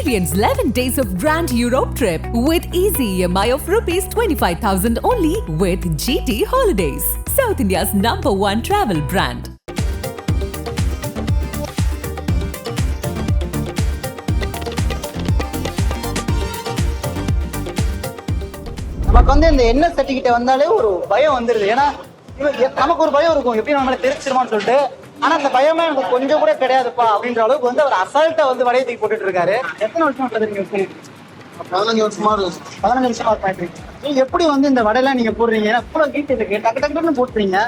Experience 11 days of Grand Europe trip with easy EMI of rupees 25,000 only with GT Holidays, South India's #1 travel brand. நமக்கு வந்து இந்த எண்ணெய் சட்டிக்கிட்ட வந்தாலே ஒரு பயம் வந்துருது. ஏன்னா நமக்கு ஒரு பயம் இருக்கும், எப்படி நம்மள தெரிச்சிருமான்னு சொல்லிட்டு. ஆனா அந்த பயமே எனக்கு கொஞ்சம் கூட கிடையாதுப்பா அப்படின்ற அளவுக்கு வந்து அவர் அசால்ட்டா வந்து வடையை தூக்கி போட்டுட்டு இருக்காரு. எத்தனை வருஷமா நீங்க 15 வருஷமா இருக்கு. 15 வருஷமா பாத்துறீங்க. நீங்க எப்படி வந்து இந்த வடையெல்லாம் நீங்க போடுறீங்க? ஏன்னா கூட வீட்டு இருக்கு, டக்கு டக்குன்னு போட்டுறீங்க.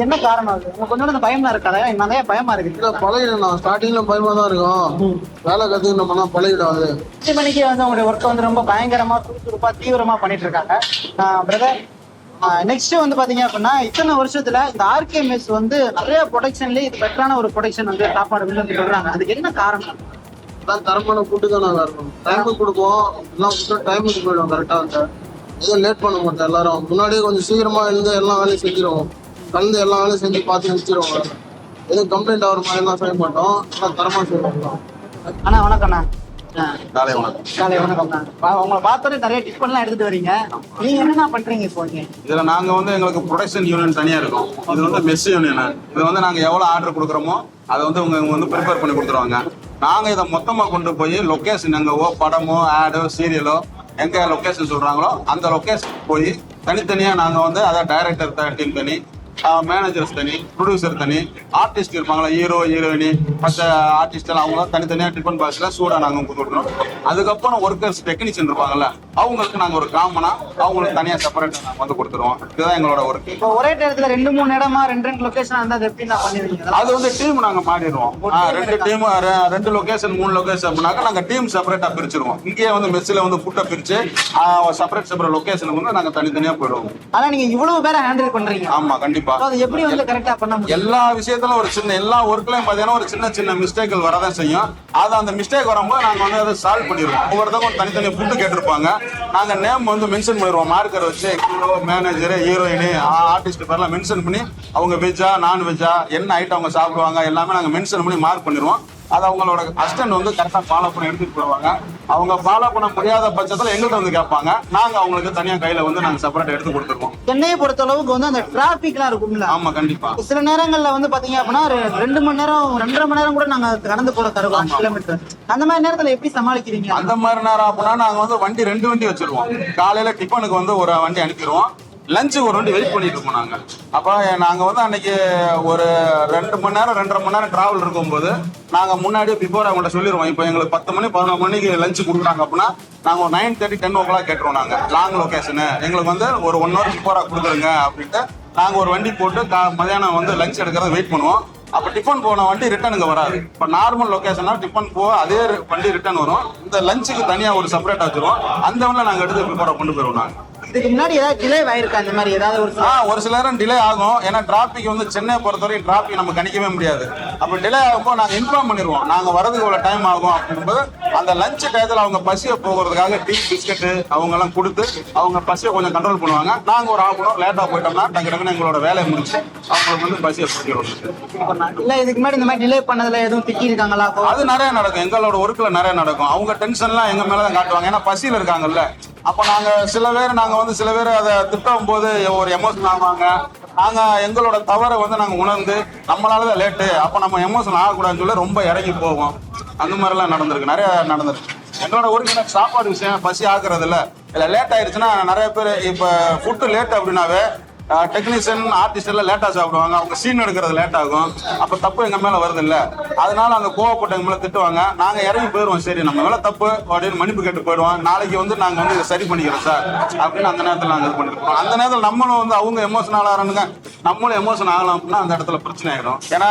என்ன காரணம் அது? உங்களுக்கு கொஞ்சம் அந்த பயமா இருக்காது? நிறைய பயமா இருக்கு. இல்ல பழகிடும், ஸ்டார்டிங்ல பயமா தான் இருக்கும். வேலை கத்துக்கணும்னா பழகிடும். அது 5 மணிக்கு வந்து அவங்களுடைய ஒர்க்கை வந்து ரொம்ப பயங்கரமா சுறுசுறுப்பா தீவிரமா பண்ணிட்டு இருக்காங்க. பிரதர், நெக்ஸ்ட் வந்து பாத்தீங்க அப்படின்னா இத்தனை வருஷத்துல இந்த ஆர்கே மெஸ் வந்து நிறைய ப்ரொடக்ஷன்லயே இது பெட்டரான ஒரு ப்ரொடக்ஷன் வந்து சாப்பாடு வந்து சொல்றாங்க. அதுக்கு என்ன காரணம்? தரமான ஃபுட்டு தான் நல்லா இருக்கும். டைமுக்கு கொடுப்போம், எல்லாம் ஃபுட்டு டைமுக்கு போயிடும் கரெக்டா. வந்து எதுவும் லேட் பண்ண மாட்டோம். எல்லாரும் முன்னாடியே கொஞ்சம் சீக்கிரமா இருந்து எல்லா வேலையும் செஞ்சிருவோம். கலந்து எல்லா வேலையும் செஞ்சு பார்த்து முடிச்சிருவோம். எதுவும் கம்ப்ளைண்ட் ஆகிற மாதிரி எல்லாம் செய்ய மாட்டோம். எல்லாம் தரமா செய்வோம். அண்ணா வணக்கம்ண்ணா. காலை வணக்கம். காலை வணக்கம்ண்ணா. உங்களை பார்த்தோன்னே நிறைய டிஃபன்லாம் எடுத்துட்டு வரீங்க. நீங்க என்னென்ன பண்றீங்க இப்போ? இதுல நாங்க வந்து எங்களுக்கு ப்ரொடக்ஷன் யூனியன் தனியா இருக்கும். இது வந்து மெஸ் யூனியன். இது வந்து நாங்க எவ்வளவு ஆர்டர் கொடுக்குறோமோ அதை வந்து உங்க வந்து ப்ரிப்பேர் பண்ணி கொடுத்துருவாங்க. நாங்க இதை மொத்தமா கொண்டு போய் லொக்கேஷன் எங்கவோ படமோ ஆடோ சீரியலோ எங்க லொக்கேஷன் சொல்றாங்களோ அந்த லொக்கேஷன் போய் தனித்தனியா நாங்க வந்து அதை டைரக்டர் டீம் தனி, மேனேஜர்ஸ் தனி, ப்ரொடியூசர் தனி, ஆர்டிஸ்ட் இருப்பாங்களா, ஹீரோ ஹீரோயினி மற்ற ஆர்டிஸ்ட் எல்லாம் அவங்களாம் தனித்தனியாக டிஃபன் பாக்ஸ்ல சூடாக நாங்கள் கொடுத்துருக்கோம். அதுக்கப்புறம் ஒர்க்கர்ஸ் டெக்னீஷியன் இருப்பாங்கல்ல, அவங்களுக்கு நாங்கள் ஒரு காமனா அவங்களுக்கு தனியாக செப்பரேட்டாக நாங்கள் வந்து கொடுத்துருவோம். இதுதான் எங்களோட ஒர்க். இப்போ ஒரே நேரத்தில் 2-3 இடமா 2 லொகேஷன் இருந்தால் அது எப்படி நான் பண்ணுவீங்க? அது வந்து டீம் நாங்கள் மாறிடுவோம். 2 டீம் 2 லொகேஷன் 3 லொகேஷன் அப்படின்னாக்கா நாங்கள் டீம் செப்பரேட்டாக பிரிச்சிருவோம். இங்கேயே வந்து மெஸ்ஸில் வந்து ஃபுட்டை பிரிச்சு செப்பரேட் லொகேஷனுக்கு வந்து நாங்கள் தனித்தனியாக போயிடுவோம். ஆனால் நீங்கள் இவ்வளவு பேரை ஹேண்டில் பண்றீங்க? ஆமாம், கண்டிப்பா. எப்படி வந்து கரெக்டா பண்ண முடியும்? எல்லா விஷயத்திலும் ஒரு சின்ன எல்லா ஒர்க்லயும் பாத்தீங்கன்னா ஒரு சின்ன சின்ன மிஸ்டேக்கள் வரதான் செய்யும். அது அந்த மிஸ்டேக் வரும்போது நாங்க வந்து அதை சால்வ் பண்ணிடுவோம். ஒவ்வொருத்தவங்க தனித்தனி ஃபுட்டு கேட்டிருப்பாங்க. நாங்க நேம் வந்து மென்ஷன் பண்ணிடுவோம். மார்க்கர் வச்சு ஹீரோ, மேனேஜர், ஹீரோயினி, ஆர்டிஸ்ட் பேர்லாம் மென்ஷன் பண்ணி அவங்க வெஜ்ஜா நான் வெஜ்ஜா என்ன ஐட்டம் அவங்க சாப்பிடுவாங்க எல்லாமே நாங்க மென்ஷன் பண்ணி மார்க் பண்ணிடுவோம். அது அவங்களோட அசிஸ்டன்ட் வந்து கரெக்டாக ஃபாலோ பண்ணி எடுத்துட்டு போடுவாங்க. அவங்க ஃபாலோ பண்ண முடியாத பட்சத்தில் எங்கள்கிட்ட வந்து கேட்பாங்க. நாங்கள் அவங்களுக்கு தனியாக கையில் வந்து நாங்கள் செப்பரேட் எடுத்து கொடுத்துருவோம். சென்னையை பொறுத்த அளவுக்கு வந்து அந்த டிராஃபிக்லாம் இருக்கும்ல? ஆமாம், கண்டிப்பா. சில நேரங்களில் வந்து பார்த்தீங்க அப்படின்னா 2 மணி நேரம் 2.5 மணி நேரம் கூட நாங்கள் கடந்து போட தருவோம் கிலோமீட்டர். அந்த மாதிரி நேரத்தில் எப்படி சமாளிக்கிறீங்க? அந்த மாதிரி நேரம் அப்படின்னா நாங்கள் வந்து வண்டி 2 வண்டி வச்சிருவோம். காலையில் டிஃபனுக்கு வந்து ஒரு வண்டி அனுப்பிடுவோம், லஞ்சுக்கு ஒரு வண்டி வெயிட் பண்ணிட்டு இருக்கோம் நாங்கள். அப்போ நாங்கள் வந்து அன்னைக்கு ஒரு 2 மணி நேரம் 2.5 மணி நேரம் டிராவல் இருக்கும்போது நாங்கள் முன்னாடியே பிஃபோர் அவங்கள்ட்ட சொல்லிடுவோம். இப்போ எங்களுக்கு 10 மணி 11 மணிக்கு லஞ்சு கொடுக்குறாங்க அப்படின்னா நாங்கள் ஒரு 9:30 10 o'clock கேட்டுருவோம். நாங்கள் லாங் லொக்கேஷனு எங்களுக்கு வந்து ஒரு 1 hour பிஃபோராக கொடுத்துருங்க அப்படின்ட்டு நாங்கள் ஒரு வண்டி போட்டு மதியானம் வந்து லஞ்ச் எடுக்கிறத வெயிட் பண்ணுவோம். அப்போ டிஃபன் போன வண்டி ரிட்டர்ன் இங்கே வராது. இப்போ நார்மல் லொக்கேஷனா டிஃபன் போக அதே வண்டி ரிட்டர்ன் வரும். இந்த லஞ்சுக்கு தனியாக ஒரு செப்பரேட் வச்சிருவோம். அந்த வண்டியில் நாங்கள் எடுத்து பிஃபோராக கொண்டு போயிடுவோம். நாங்கள் இதுக்கு முன்னாடி ஏதாவது டிலே ஆயிருக்கா? அந்த மாதிரி ஏதாவது ஒரு சில நேரம் டிலே ஆகும். ஏன்னா டிராபிக் வந்து சென்னை பொறுத்தவரைக்கும் டிராபிக் நம்ம கணிக்கவே முடியாது. அப்போ டிலே ஆகும்போது நாங்கள் இன்ஃபார்ம் பண்ணிடுவோம், நாங்கள் வரதுக்கு இவ்வளோ டைம் ஆகும் அப்படிங்கும்போது அந்த லஞ்ச் டயத்தில் அவங்க பசியை போகிறதுக்காக டீ பிஸ்கட்டு அவங்கெல்லாம் கொடுத்து அவங்க பசியை கொஞ்சம் கண்ட்ரோல் பண்ணுவாங்க. நாங்கள் ஒரு 1/2 hour லேட்டாக போயிட்டோம்னா டக்கு டக்குன்னு எங்களோட வேலையை முடிச்சு அவங்களுக்கு வந்து பசியை போட்டுருவோம். இல்லை இதுக்கு முன்னாடி இந்த மாதிரி டிலே பண்ணதில் எதுவும் திட்டிருக்காங்களா? அது நிறைய நடக்கும். எங்களோட ஒர்க்கில் நிறைய நடக்கும். அவங்க டென்ஷன்லாம் எங்கள் மேலே தான் காட்டுவாங்க. ஏன்னா பசியில் இருக்காங்கல்ல. அப்போ நாங்கள் சில பேர் அதை திட்டும் போது ஒரு எமோஷன் ஆவாங்க. நாங்கள் எங்களோட தவறை வந்து நாங்கள் உணர்ந்து நம்மளால தான் லேட்டு, அப்போ நம்ம எமோஷன் ஆகக்கூடாதுன்னு சொல்லி ரொம்ப இறங்கி போவோம். அந்த மாதிரிலாம் நடந்திருக்கு, நிறைய நடந்திருக்கு. எங்களோட ஊருக்கு சாப்பாடு விஷயம் பசி ஆக்குறதில்ல. இல்லை லேட் ஆயிடுச்சுன்னா நிறைய பேர் இப்போ ஃபுட்டு லேட் அப்படின்னாவே டெக்னீஷியன் ஆர்டிஸ்ட் எல்லாம் லேட்டாக சாப்பிடுவாங்க. அவங்க சீன் எடுக்கிறது லேட் ஆகும். அப்போ தப்பு எங்கள் மேலே வருது இல்லை, அதனால அந்த கோவப்பட்ட எங்க மேலே திட்டுவாங்க. நாங்கள் இறங்கி போயிடுவோம். சரி நம்ம மேலே தப்பு அப்படின்னு மன்னிப்பு கேட்டு போயிடுவோம். நாளைக்கு வந்து நாங்கள் வந்து இதை சரி பண்ணிக்கிறோம் சார் அப்படின்னு அந்த நேரத்தில் நாங்கள் இது பண்ணிருக்கோம். அந்த நேரத்தில் நம்மளும் வந்து அவங்க எமோஷனல் ஆகிறானுங்க, நம்மளும் எமோஷன் ஆகலாம் அப்படின்னா அந்த இடத்துல பிரச்சனை ஆகிடும். ஏன்னா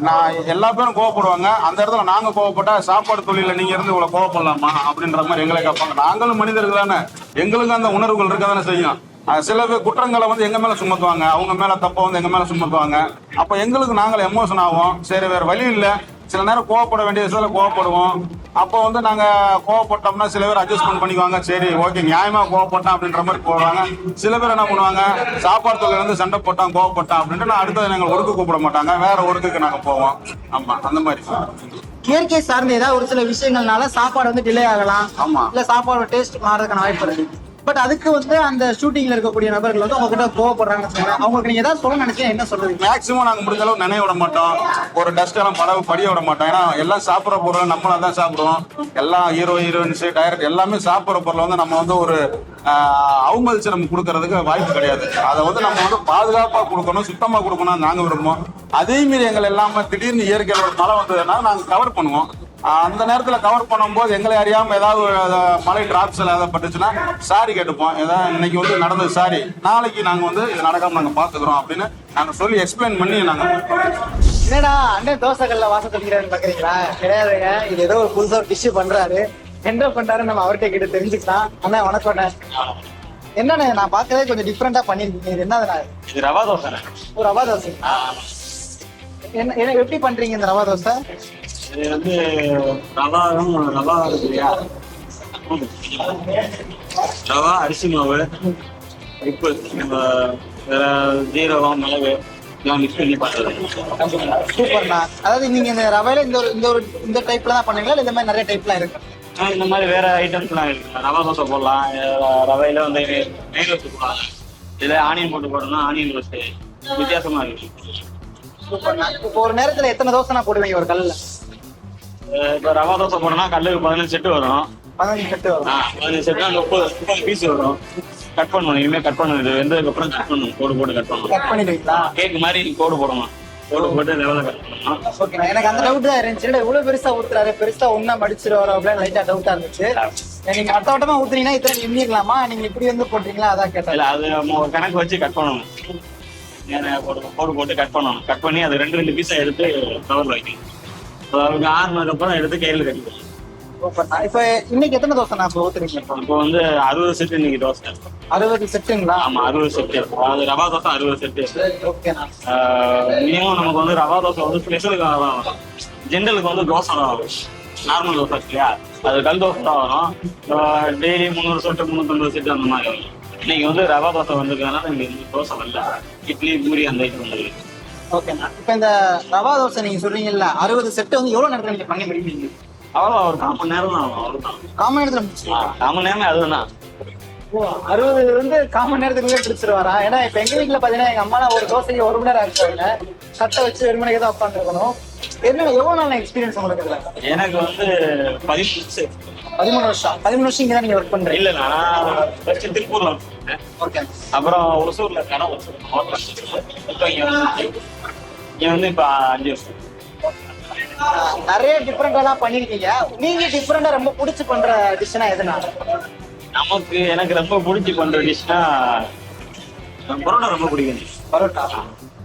நான் எல்லா பேரும் கோவப்படுவாங்க. அந்த இடத்துல நாங்கள் கோவப்பட்டா சாப்பாடு தொழிலில் நீங்கள் இருந்து இவ்வளோ கோவப்படலாமா அப்படின்ற மாதிரி எங்களை கேட்பாங்க. நாங்களும் மனிதர்கள் தானே, எங்களுக்கும் அந்த உணர்வுகள் இருக்க தானே செய்யும். சில பேர் குற்றங்களை வந்து எங்க மேல சுமத்துவாங்க, அவங்க மேல தப்ப வந்து எங்க மேல சுமத்துவாங்க. அப்ப எங்களுக்கு நாங்கள் எமோஷன் ஆகும். சரி வேற வழி இல்லை, சில நேரம் கோவப்பட வேண்டிய விஷயத்துல கோவப்படுவோம். அப்போ வந்து நாங்க கோவப்பட்டோம்னா சில பேர் அட்ஜஸ்ட்மெண்ட் பண்ணிக்குவாங்க. சரி ஓகே நியாயமா கோவப்பட்டோம் அப்படின்ற மாதிரி போவாங்க. சில பேர் என்ன பண்ணுவாங்க, சாப்பாடு தொழில் வந்து சண்டை போட்டான் கோவப்பட்டான் அப்படின்ட்டு நான் அடுத்தது நாங்கள் ஒர்க்கு கூப்பிட மாட்டாங்க, வேற ஒர்க்குக்கு நாங்க போவோம். ஆமா அந்த மாதிரி. இயற்கை சார்ந்த ஏதாவது ஒரு சில விஷயங்கள்னால சாப்பாடு வந்து டிலே ஆகலாம். ஆமா. இல்ல சாப்பாடு டேஸ்ட் மாறதுக்கான வாய்ப்பு இருக்கு. பட் அதுக்கு வந்து அந்த ஷூட்டிங்ல இருக்கக்கூடிய நபர்கள் வந்து உங்ககிட்ட கோவப்படுறாங்கன்னு சொல்லுவாங்க. அவங்களுக்கு நீங்க ஏதாவது சொல்ல நினைச்சா என்ன சொல்றீங்க? மேக்ஸிமம் நாங்க முடிஞ்ச அளவு நினைய விட மாட்டோம், ஒரு டஸ்ட் எல்லாம் படிய விட மாட்டோம். ஏன்னா எல்லாம் சாப்பிட்ற பொருள் நம்மளா தான் சாப்பிடுவோம். எல்லாம் ஹீரோயின்ஸ் டைரக்ட் எல்லாமே சாப்பிட்ற பொருளை வந்து நம்ம வந்து ஒரு அவமதிச்சு நம்ம கொடுக்கறதுக்கு வாய்ப்பு கிடையாது. அதை வந்து நம்ம வந்து பாதுகாப்பா கொடுக்கணும், சுத்தமா கொடுக்கணும் நாங்க விரும்புவோம். அதே மீறி எங்களை எல்லாமே திடீர்னு இயற்கையில் ஒரு மழை வந்ததுன்னா நாங்க கவர் பண்ணுவோம். அந்த நேரத்தில் கவர் பண்ணும்போது எங்களை அறியாம ஏதாவது மழை டிராப்ஸ் ஏதாவது பட்டுச்சுன்னா சாரி கேட்டுப்போம். ஏதாவது இன்னைக்கு வந்து நடந்தது சாரி, நாளைக்கு நாங்க வந்து இது நடக்காம நாங்க பாத்துக்கிறோம் அப்படின்னு நாங்க சொல்லி எக்ஸ்பிளைன் பண்ணி நாங்க. என்னடா அண்ணன் தோசைகள்ல வாசம் தெரிகிறாருன்னு பாக்குறீங்களா? கிடையாதுங்க, இது ஏதோ ஒரு புதுசா ஒரு டிஷ் பண்றாரு. என்ன பண்றாரு நம்ம அவர்கிட்ட கிட்ட தெரிஞ்சுக்கலாம். அண்ணா வணக்கம். என்னண்ணே நான் பாக்கறதே கொஞ்சம் டிஃப்ரெண்டா பண்ணிருக்கீங்க. இது என்னதுண்ணா? இது ரவா தோசை. ஒரு ரவா தோசை. என்ன எப்படி பண்றீங்க இந்த ரவா தோசை? இது வந்து ரவா இருக்கு இல்லையா, ரவா, அரிசி மாவு, உப்பு, நம்ம ஜீரகம், மிளகு எல்லாம் மிக்ஸ் பண்ணி பண்ணுறது. சூப்பர்ண்ணா. அதாவது நீங்க இந்த ரவையில இந்த டைப்ல தான் பண்ணுவீங்களா இல்ல இந்த மாதிரி நிறைய டைப்லாம் இருக்கு? இந்த மாதிரி வேற ஐட்டம்ஸ்லாம் இருக்கு. ரவா தோசை போடலாம், ரவையில வந்து நெய் ரோஸ்ட் போடலாம், இதில் ஆனியன் போட்டு போடணும்னா ஆனியன் ரோஸ்ட் வித்தியாசமா இருக்கு. சூப்பர்ண்ணா. இப்போ ஒரு நேரத்துல எத்தனை தோசை போடுவீங்க ஒரு கல்லுல? இப்போ ரவா தோசை போடணும்னா கல்லுக்கு 15 செட்டு வரும். 15 செட்டு வரும். 15 செட்டுனா 30 பீஸ் வரும். கட் பண்ணணும், இனிமேல் கட் பண்ணணும். இது வெந்ததுக்கப்புறம் கட் பண்ணணும், கோடு கட் பண்ணணும். கட் பண்ணிடுவீங்களா? கேக் மாதிரி கோடு போடணும், கோடு போட்டு லெவலில் கட் பண்ணணும். ஓகேண்ணா. எனக்கு அந்த டவுட் தான் இருந்துச்சு. இவ்வளவு பெருசா ஊத்துறாரு, பெருசா ஒன்னா மடிச்சிருவாரு அப்படின்னு லைட்டா டவுட்டா இருந்துச்சு. நீங்க அட்டவட்டமா ஊத்துனீங்கன்னா இத்தனை எண்ணிக்கலாமா, நீங்க இப்படி வந்து போட்டீங்களா அதான் கேட்டேன். இல்ல, அது நம்ம கணக்கு வச்சு கட் பண்ணணும். கோடு போட்டு கட் பண்ணணும். கட் பண்ணி அது 2 பீஸா எடுத்து கவர்ல வைக்கணும். அவங்க ஆறுனதுக்கப்புறம் எடுத்து கையில் கட்டிக்கணும். இப்ப இன்னைக்கு எத்தனை தோசை நான் ஊத்துறீங்க? இப்போ வந்து 60 செட்டு இன்னைக்கு தோசை. 60 செட்டுங்களா? ஆமா, 60 செட்டு. அது ரவா தோசை 60 செட்டு. ஓகேண்ணா. மினிமம் நமக்கு வந்து ரவா தோசை வந்து ஸ்பெஷலுக்காக தான் வரும். ஜென்ரலுக்கு வந்து தோசை தான் வரும், நார்மல் தோசை இல்லையா, அது கல் தோசை தான் வரும். டெய்லி 300 செட்டு 350 செட்டு அந்த மாதிரி வரும். இன்னைக்கு வந்து ரவா தோசை வந்திருக்கனால இங்க தோசை வரல, இட்லி பூரி அந்த ஐட்டம் வந்து. ஓகேண்ணா. இப்ப இந்த ரவா தோசை நீங்க சொல்றீங்கல்ல 60 செட்டு வந்து எவ்வளவு நேரத்துல நீங்க பண்ணி முடிப்பீங்க? அவ்வளோ ஒரு 1/4 மணி நேரம் தான் ஆகும். அவ்வளோதான், 1/4 மணி நேரத்துல முடிச்சிருக்கீங்க? 1/4 மணி நேரமே அதுதான். 60 வந்து 1/4 மணி நேரத்துக்குள்ளே பிடிச்சிருவாரா? ஏன்னா இப்ப எங்க வீட்டுல பாத்தீங்கன்னா எங்க அம்மா ஒரு தோசைக்கு 1 மணி நேரம் ஆக்குவாங்க. கட்டை வச்சு 2 மணிக்கு தான் உட்காந்துருக்கணும். என்ன எவ்வளவு நாள் எக்ஸ்பீரியன்ஸ் உங்களுக்கு இதுல? எனக்கு வந்து 13 வருஷம். 13 வருஷம் இங்க தான் நீங்க ஒர்க் பண்றீங்க? இல்ல, நான் ஃபர்ஸ்ட் திருப்பூர்ல இருக்கேன். ஓகே. அப்புறம் ஒசூர்ல கடை வச்சிருக்கேன். இப்போ இங்க வந்து இப்ப 5 வருஷம். நிறைய டிஃபரெண்டாலாம் பண்ணிருக்கீங்க. நீங்க டிஃபரெண்டா ரொம்ப பிடிச்சி பண்ற டிஷ்னா எதுனா? எனக்கு ரொம்ப பிடிச்சி பண்ற டிஷ்னா பரோட்டா ரொம்ப பிடிக்கும். பரோட்டா.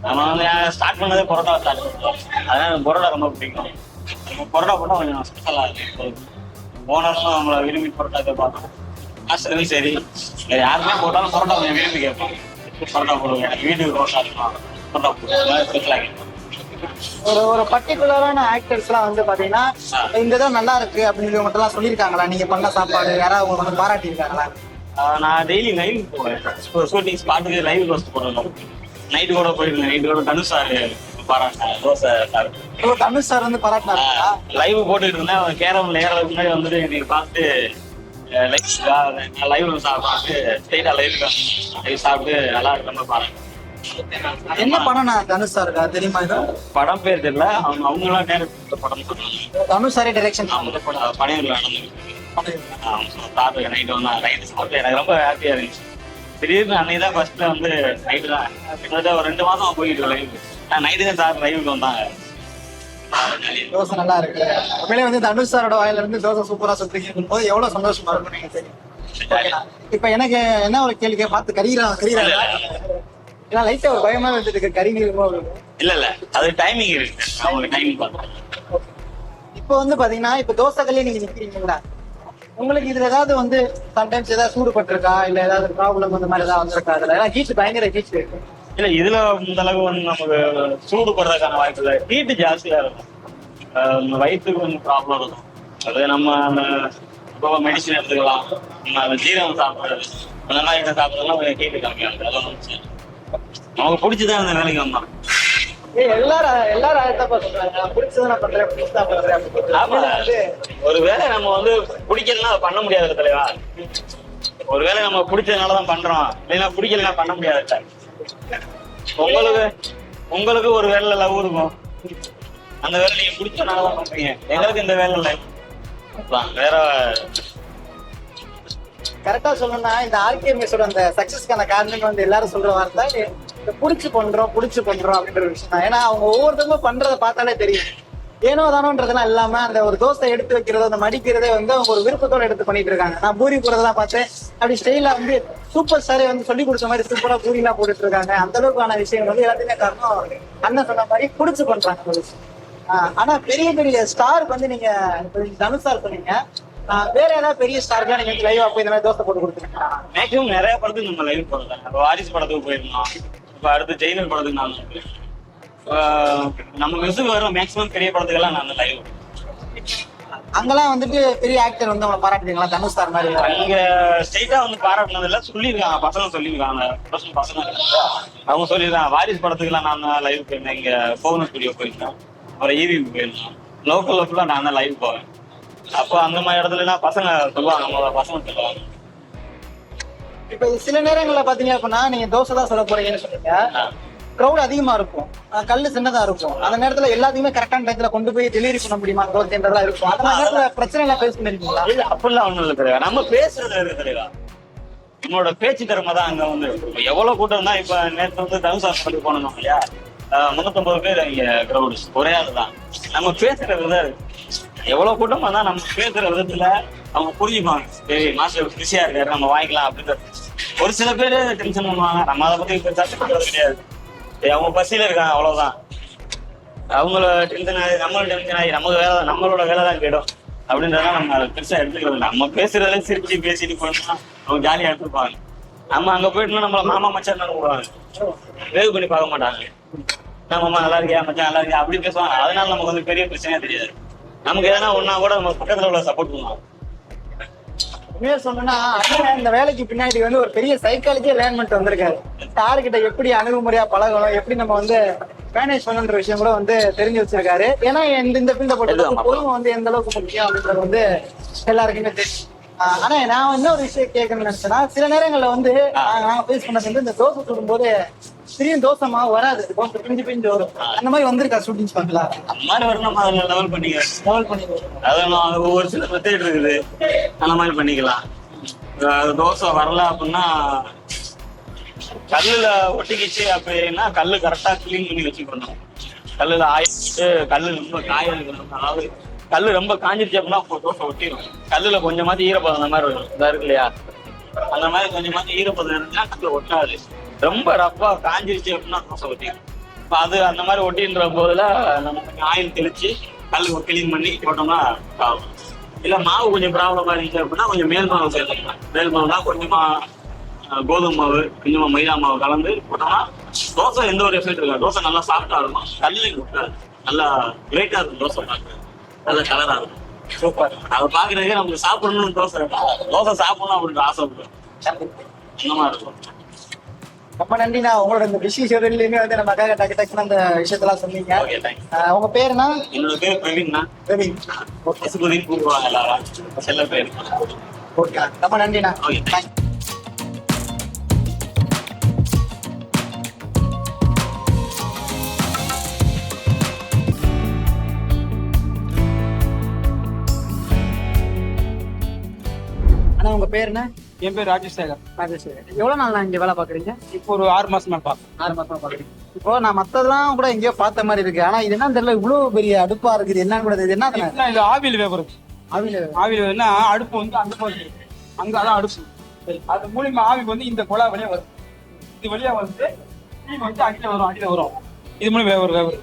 நம்ம வந்து ஸ்டார்ட் பண்ணதே பரோட்டா ஸ்டார்ட் பண்ணுவோம். அதனால பரோட்டா ரொம்ப பிடிக்கும். பரோட்டா போட்டா கொஞ்சம் ஸ்பெஷலா இருக்கு. ஓனர்ஸும் நம்மளை விரும்பி பரோட்டா பார்த்தோம். மாஸ்டரும் சரி, யாருமே போட்டாலும் பரோட்டா கொஞ்சம் விரும்பி கேட்பாங்க. பரோட்டா போடுவேன், வீட்டுக்கு ரோட்டா இருக்கும், பரோட்டா போடுவேன், ஸ்பெஷலாக கேட்போம். ஒரு பர்டிகுலரான ஆக்டர்ஸ் எல்லாம் வந்து பாத்தீங்கன்னா இந்த இடம் நல்லா இருக்கு அப்படின்னு மட்டும் எல்லாம் சொல்லியிருக்காங்களா? நீங்க பண்ண சாப்பாடு யாராவது உங்களுக்கு வந்து பாராட்டி இருக்காங்களா? நான் டெய்லி லைவ் போவேன். ஷூட்டிங் ஸ்பாட்டுக்கு லைவ் ரோஸ்ட் போடணும். நைட்டு கூட போயிருந்தேன். நைட்டு கூட தனுஷ் சார் பாராட்டினார். தோசை சார், தனுஷ் சார் வந்து பாராட்டினாரா? லைவ் போட்டுட்டு இருந்தேன். அவன் கேரம்ல ஏறதுக்கு முன்னாடி வந்துட்டு என்னை பார்த்து லைவ்ல சாப்பிட்டு ஸ்ட்ரெயிட்டா லைவ் சாப்பிட்டு நல்லா இருக்கிற பாராட்டு. என்ன படம் தனுஷ் சார் இருக்கா தெரியுமா? இது படம் பேர் தெரியல. அவங்களாம் டேரக்ட் படம் சொன்னாங்க. தனுஷ் சாரே டைரக்ஷன் பணியூர்ல நடந்து நைட்டு வந்தா நைட்டு சாப்பிட்டு எனக்கு ரொம்ப ஹாப்பியா இருந்துச்சு. திடீர்னு அன்னைக்கு தான் ஃபர்ஸ்ட்ல வந்து நைட்டு தான் கிட்டத்தட்ட ஒரு 2 மாசம் போயிட்டு லைவ். நைட்டு தான் சார் லைவுக்கு வந்தாங்க. தோசை நல்லா இருக்கு. உண்மையிலே வந்து தனுஷ் சாரோட வாயில இருந்து தோசை சூப்பரா சுத்திக்கும் போது எவ்வளவு சந்தோஷமா இருக்கும் நீங்க தெரியும். இப்ப எனக்கு என்ன ஒரு கேள்வி பார்த்து கரீரா ஏன்னா லைட்டா ஒரு பயமா வந்துட்டு இருக்கு கறி நீருமா? இல்ல, அது டைமிங் இருக்கு. அவங்களுக்கு டைமிங் பார்த்தோம். இப்போ வந்து பாத்தீங்கன்னா இப்ப தோசைகளே நீங்க நிக்கிறீங்களா, உங்களுக்கு இதுல ஏதாவது வந்து சம்டைம்ஸ் ஏதாவது சூடு பட்டிருக்கா இல்ல ஏதாவது ப்ராப்ளம் அந்த மாதிரி ஏதாவது வந்திருக்கா? அதுல ஏன்னா ஹீட் பயங்கர ஹீட் இருக்கு. இல்ல, இதுல இந்த அளவு வந்து நமக்கு சூடு படுறதுக்கான வாய்ப்பு இல்லை. ஹீட் ஜாஸ்தியா இருக்கும். வயிற்றுக்கு கொஞ்சம் ப்ராப்ளம் இருக்கும். அது நம்ம அந்த மெடிசன் எடுத்துக்கலாம். அந்த ஜீரகம் சாப்பிடுறது அந்த மாதிரி சாப்பிட்றதுலாம் ஹீட்டு கம்மியாக இருக்கு. அதெல்லாம் நமக்கு பிடிச்சதான் அந்த வேலைக்கு வந்தான். எல்லாரும் ஆயத்தப்பா சொல்றாங்க, நான் பிடிச்சதை நான் பண்றேன், பிடிச்சதா பண்றேன் அப்படின்னு. ஆமா. வந்து ஒருவேளை நம்ம வந்து பிடிக்கலன்னா அதை பண்ண முடியாது தலைவா. ஒருவேளை நம்ம பிடிச்சதுனாலதான் பண்றோம், இல்லைன்னா பிடிக்கலன்னா பண்ண முடியாது. உங்களுக்கு ஒரு வேலை லவ் இருக்கும், அந்த வேலை நீங்க பிடிச்சதுனாலதான் பண்றீங்க. எங்களுக்கு இந்த வேலை இல்லை. வேற கரெக்டா சொல்லணும்னா இந்த ஆர்கேஎம்எஸோட அந்த சக்சஸ்க்கான காரணம் வந்து எல்லாரும் சொல்ற வார்த்தை இந்த புடிச்சு பண்றோம் அப்படின்ற ஒரு விஷயம் தான். ஏன்னா அவங்க ஒவ்வொருத்தவங்களும் பண்றதை பார்த்தாலே தெரியும். ஏனோ தானோன்றதெல்லாம் இல்லாம அந்த ஒரு தோசை எடுத்து வைக்கிறதோ அந்த மடிக்கிறதே வந்து அவங்க ஒரு விருப்பத்தோட எடுத்து பண்ணிட்டு இருக்காங்க. நான் பூரி போறதெல்லாம் பார்த்தேன், அப்படி ஸ்டைலா வந்து சூப்பர் ஸ்டாரே வந்து சொல்லி கொடுத்த மாதிரி சூப்பரா பூரி எல்லாம் போட்டுட்டு இருக்காங்க. அந்த அளவுக்கான விஷயம் வந்து எல்லாத்தையுமே காரணம் அண்ணன் சொன்ன மாதிரி புடிச்சு பண்றாங்க. ஆனா பெரிய பெரிய ஸ்டாருக்கு வந்து நீங்க தனுஷ் சார் சொன்னீங்க, வேற ஏதாவது பெரிய ஸ்டாருக்கு நீங்க லைவா போய் இந்த மாதிரி தோசை போட்டு கொடுத்துருக்கீங்க? மேக்ஸிமம் நிறைய படத்துக்கு நம்ம லைவ் போறோம். வாரிசு படத்துக்கு போயிருந்தோம், இப்ப அடுத்து ஜெயிலர் படத்துக்கு நான் நம்ம மியூசிக் வர மேக்ஸிமம் பெரிய படத்துக்கெல்லாம் நான் லைவ். அங்கெல்லாம் வந்துட்டு பெரிய ஆக்டர் வந்து அவங்க பாராட்டுறீங்களா தனுஷ் சார் மாதிரி? அங்க ஸ்ட்ரைட்டா வந்து பாராட்டினதுல சொல்லியிருக்காங்க, பசங்க சொல்லியிருக்காங்க, பசங்க அவங்க சொல்லியிருக்காங்க. வாரிசு படத்துக்குலாம் நான் லைவ் போயிருந்தேன், இங்க போகணும் ஸ்டுடியோ போயிருந்தேன், அப்புறம் ஈவி போயிருந்தேன். லோக்கல்ல ஃபுல்லா நான் தான் லைவ் போவேன். அப்போ அந்த மாதிரி இடத்துல பசங்க சொல்லுவாங்க, நம்மளோட பசங்க சொல்லுவாங்க. இப்ப சில நேரங்கள்ல பாத்தீங்க அப்படின்னா நீங்க தோசை தான் சொல்ல போறீங்கன்னு சொன்னீங்க, க்ரௌட் அதிகமா இருக்கும், கல்லு சின்னதா இருக்கும், அந்த நேரத்துல எல்லாத்தையுமே கரெக்டான டைத்துல கொண்டு போய் டெலிவரி பண்ண முடியுமா தோசைன்றதெல்லாம் இருக்கும். அந்த நேரத்துல பிரச்சனை எல்லாம் ஃபேஸ் பண்ணிருக்கீங்களா? இல்ல அப்படிலாம் ஒண்ணும் இல்லை தெரியா, நம்ம பேசுறது இருக்கு தெரியா, நம்மளோட பேச்சு திறமை தான் அங்க வந்து. எவ்வளவு கூட்டம் தான். இப்ப நேற்று வந்து தனுஷ் ஹாஸ்பிட்டலுக்கு போனோம் இல்லையா, 350 பேர் இங்க கிரௌடு, ஒரே ஆளுதான். நம்ம பேசுற விதம் இருக்கு, எவ்வளவு கூட்டமா தான் நம்ம பேசுற விதத்துல அவங்க புரிஞ்சுப்பாங்க. சரி மாஸ்டர் பிஸியா இருக்காரு, நம்ம வாங்கிக்கலாம் அப்படின்னு. ஒரு சில பேர் டென்ஷன் பண்ணுவாங்க, நம்ம அதை பத்தி சர்ச்சை பண்றது கிடையாது. அவங்க பசியில இருக்காங்க அவ்வளவுதான், அவங்கள டென்ஷன் ஆகி நம்மளும் டென்ஷன் ஆகி நம்மளோட வேலை தான் கேடும் அப்படின்றதான் நம்ம அதை பெருசா எடுத்துக்கிறது. நம்ம பேசுறதுல சிரிச்சு பேசிட்டு போனோம்னா அவங்க ஜாலியா எடுத்துப்பாங்க. நம்ம அங்க போயிட்டோம்னா நம்மள மாமா மச்சான் தான் கூடுவாங்க, வேவு பண்ணி பார்க்க மாட்டாங்க. நம்ம மாமா நல்லா இருக்கியா மச்சான் நல்லா இருக்கியா அப்படி பேசுவாங்க. அதனால நமக்கு வந்து பெரிய பிரச்சனையா தெரியாது. நமக்கு எதனா ஒன்னா கூட நம்ம பக்கத்துல உள்ள சப்போர்ட் பண்ணுவோம். உண்மையா சொன்னா இந்த வேலைக்கு பின்னாடி வந்து ஒரு பெரிய சைக்காலஜியா லேர்ன் பண்ணிட்டு வந்திருக்காரு. யாருக்கிட்ட எப்படி அணுகுமுறையா பழகணும், எப்படி நம்ம வந்து மேனேஜ் பண்ணுன்ற விஷயம் கூட வந்து தெரிஞ்சு வச்சிருக்காரு. ஏன்னா இந்த ஃபீல்ட போட்டு பொறுமை வந்து எந்த அளவுக்கு முக்கியம் அப்படின்றது வந்து எல்லாருக்குமே தெரியும். ஆனா நான் இன்னொரு விஷயம் கேட்கணும்னு நினைச்சேன்னா, சில நேரங்கள்ல வந்து நாங்க ஃபேஸ் பண்ணது வந்து இந்த தோசை சுடும் போது திடீர்னு தோசை மாவு வராது, தோசை பிஞ்சு வரும். அந்த மாதிரி வந்திருக்கா ஷூட்டிங்ஸ் பார்க்கலாம்? அந்த மாதிரி வரணும், நம்ம அதில் லெவல் பண்ணிக்கலாம். அதெல்லாம் ஒவ்வொரு சில மெத்தட் இருக்குது, அந்த மாதிரி பண்ணிக்கலாம். தோசை வரல அப்படின்னா கல்லுல ஒட்டிக்கிச்சு அப்படின்னா கல்லு கரெக்டா கிளீன் பண்ணி வச்சுக்கணும். கல்லுல ஆயிட்டு கல்லு ரொம்ப காய இருக்கணும். அதாவது கல்லு ரொம்ப காஞ்சிருச்சு அப்படின்னா தோசை ஒட்டிடும். கல்லுல கொஞ்சமாவது ஈரப்பதம் அந்த மாதிரி இதா இருக்கு இல்லையா, அந்த மாதிரி கொஞ்சமாவது ஈரப்பதம் இருந்தா கல்லுல ஒட்டாது. ரொம்ப ரப்பா காஞ்சிருச்சு அப்படின்னா தோசை ஒட்டிடும். இப்போ அது அந்த மாதிரி ஒட்டின்ற போதுல நம்ம கொஞ்சம் ஆயில் தெளிச்சு கல்லு கிளீன் பண்ணி போட்டோம்னா ஆகும். இல்லை மாவு கொஞ்சம் ப்ராப்ளமா இருந்துச்சு அப்படின்னா கொஞ்சம் மேல் மாவு சேர்த்துக்கலாம். மேல் மாவுனா கொஞ்சமா கோதுமை மாவு கொஞ்சமா மைதா மாவு கலந்து போட்டோம்னா தோசை எந்த ஒரு எஃபெக்ட் இருக்காது. தோசை நல்லா சாஃப்டா இருக்கும், கல்லுலையும் ஒட்டாது, நல்லா கிரேட்டா இருக்கும். தோசை பார்க்க நல்ல கலரா இருக்கும், சூப்பர். அதை பாக்குறதுக்கு நமக்கு சாப்பிடணும்னு தோசை சாப்பிடணும் அப்படின்ற ஆசை இருக்கும். அந்த மாதிரி இருக்கும். ரொம்ப நன்றிண்ணா, உங்களோட இந்த பிஸி ஷெட்யூல்லையுமே வந்து நமக்காக டக்கு டக்குன்னு அந்த விஷயத்தெல்லாம் சொன்னீங்க. உங்க பேருனா? என்னோட பேர் பிரவீன்னா. பிரவீன். பசுபதினு கூப்பிடுவாங்க எல்லாரும், செல்ல பேர். ஓகே, ரொம்ப நன்றிண்ணா. அண்ணா உங்க பேர் என்ன? என் பேர் ராஜேஷ் சேகர். ராஜேஷ் சேகர். எவ்வளவு நாள் நான் இங்க வேலை பாக்குறீங்க? இப்போ ஒரு 6 மாசம் மேல பாக்குறேன். 6 மாசமா பாக்குறீங்க. இப்போ நான் மத்ததெல்லாம் கூட எங்கேயோ பார்த்த மாதிரி இருக்கு, ஆனா இது என்னன்னு தெரியல, இவ்வளவு பெரிய அடுப்பா இருக்குது. என்னன்னு கூட இது என்ன? இது ஆவியில் வேகிறது. ஆவியில் வேணும்னா அடுப்பு வந்து அந்த மாதிரி இருக்கு, அங்க அதான் அடுப்பு. அது மூலியமா ஆவி வந்து இந்த குழா வழியா வரும். இது வழியா வந்து வந்து அடியில வரும், அடியில வரும். இது மூலியம் வேவர்.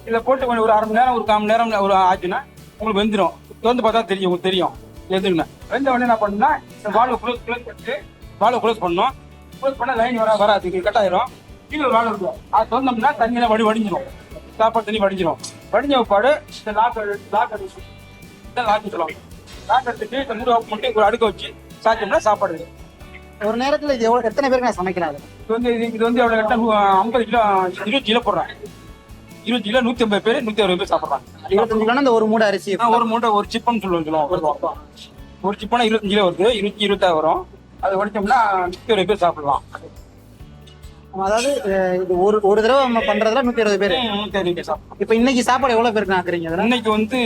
இதை போட்டு கொஞ்சம் ஒரு 1/2 மணி நேரம் ஒரு 1/4 மணி நேரம் ஒரு ஆச்சுன்னா உங்களுக்கு வெந்துடும். வந்து பார்த்தா தெரியும், உங்களுக்கு தெரியும் எதுன்னு. வெந்த உடனே என்ன பண்ணுன்னா இந்த வால்வை க்ளோஸ் பண்ணிட்டு வால்வை க்ளோஸ் பண்ணோம். க்ளோஸ் பண்ணால் லைன் வராது, கட் ஆயிரும். கீழே ஒரு வால்வை இருக்கும், அதை திறந்தோம்னா தண்ணியெல்லாம் வடிஞ்சிடும். சாப்பாடு தண்ணி வடிஞ்சிடும். வடிஞ்ச பாடு இந்த லாக் சொல்லுவாங்க. லாக் எடுத்துட்டு இந்த மூணு ஆஃப் மட்டும் ஒரு அடுக்க வச்சு சாப்பிட்டோம்னா சாப்பாடு. ஒரு நேரத்துல இது எவ்வளவு எத்தனை பேருக்கு நான் சமைக்கிறாங்க? இது வந்து எவ்வளவு கரெக்டாக 50 கிலோ 20 கிலோ போடுறேன். 20 கிலோ 150 பேர் 160 பேர் சாப்பிடுறாங்க. 25 கிலோனா இந்த ஒரு மூடை அரிசி. ஒரு மூட்டை ஒரு சிப்பன்னு சொல்லுவோம். ஒரு சிப்பனா 25 கிலோ வருது, 26 வரும். அதை உடைச்சோம்னா 120 பேர் சாப்பிடலாம். அதாவது இது ஒரு தடவை நம்ம பண்றதுல 120 பேர். 120 பேர் சாப்பிடலாம். இப்ப இன்னைக்கு சாப்பாடு எவ்வளவு பேருக்கு ஆக்குறீங்க? இன்னைக்கு வந்து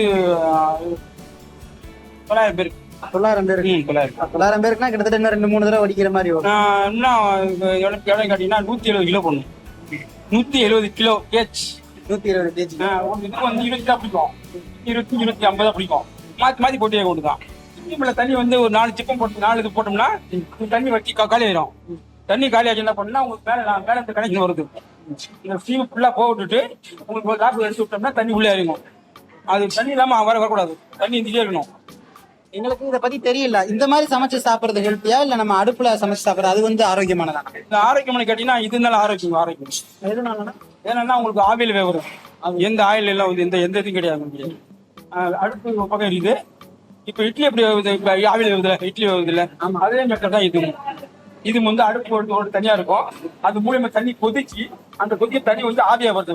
900 பேருக்கு. 900 பேருக்கு. 900 பேருக்குனா கிட்டத்தட்ட இன்னும் 2-3 தடவை வடிக்கிற மாதிரி வரும். இன்னும் எவ்வளவு கேட்டீங்கன்னா 170 கிலோ பண்ணும். 170 கிலோ கேஜ். 120 கேஜி. இதுக்கு வந்து 20 தான் பிடிக்கும், 20-50 தான் பிடிக்கும். மாத்தி போட்டியே கொண்டுதான். தண்ணி வந்து ஒரு 4 சிப்பம் போட்டு 4 இது போட்டோம்னா தண்ணி வட்டி காலி ஆயிரும். தண்ணி காலி ஆச்சு என்ன பண்ணா உங்களுக்கு மேல இந்த கணக்கு வருது. இந்த ஸ்டீம் ஃபுல்லா போட்டுட்டு உங்களுக்கு ஒரு காப்பு எடுத்து விட்டோம்னா தண்ணி உள்ளே இறங்கும். அது தண்ணி இல்லாம வரக்கூடாது, தண்ணி இருந்துட்டே இருக்கணும். எங்களுக்கு இதை பத்தி தெரியல. இந்த மாதிரி சமைச்சு சாப்பிடுறது ஹெல்த்தியா இல்ல நம்ம அடுப்புல சமைச்சு சாப்பிடுறது அது வந்து ஆரோக்கியமானதா? இந்த ஆரோக்கியமான கேட்டீங்கன்னா இதுனால ஆரோக்கியம். எதுனாலன்னா ஏன்னா உங்களுக்கு ஆவில் வேவரும். எந்த ஆயில் எல்லாம் வந்து எந்த இதுவும் கிடையாது. அடுப்பு பக்கம் இருக்குது. இப்ப இட்லி எப்படி ஆவில் வேவுதுல, இட்லி வேவுது இல்ல, அதே மெத்தட் தான் இது வந்து அடுப்பு ஒரு தனியா இருக்கும். அது மூலியமா தண்ணி கொதிச்சு அந்த கொதிக்க தண்ணி வந்து ஆவியா வருது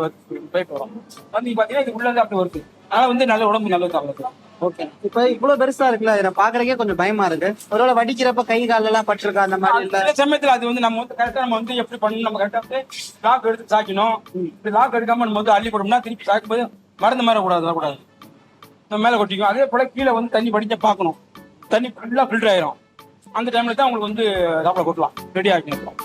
பைப் வரும் வந்து பாத்தீங்கன்னா இது உள்ள அப்படி வருது. ஆனா வந்து நல்ல உடம்பு நல்லது அவ்வளவு. ஓகே. இப்ப இவ்வளவு பெருசா இருக்குல்ல, இதை பாக்குறதுக்கே கொஞ்சம் பயமா இருக்கு. ஒருவேளை வடிக்கிறப்ப கை கால எல்லாம் பட்டிருக்கா அந்த மாதிரி இல்ல? சில சமயத்துல அது வந்து நம்ம வந்து கரெக்டா நம்ம வந்து எப்படி பண்ணணும், நம்ம கரெக்டா வந்து லாக் எடுத்து சாக்கணும். இப்படி லாக் எடுக்காம நம்ம வந்து அள்ளி போட்டோம்னா திருப்பி சாக்கும்போது மறந்து வரக்கூடாது. நம்ம மேல கொட்டிக்கும். அதே போல கீழே வந்து தண்ணி படிக்க பார்க்கணும். தண்ணி ஃபுல்லா ஃபில்டர் ஆயிரும். அந்த டைம்ல தான் உங்களுக்கு வந்து சாப்பிட கொட்டலாம் ரெடி ஆகிடும்.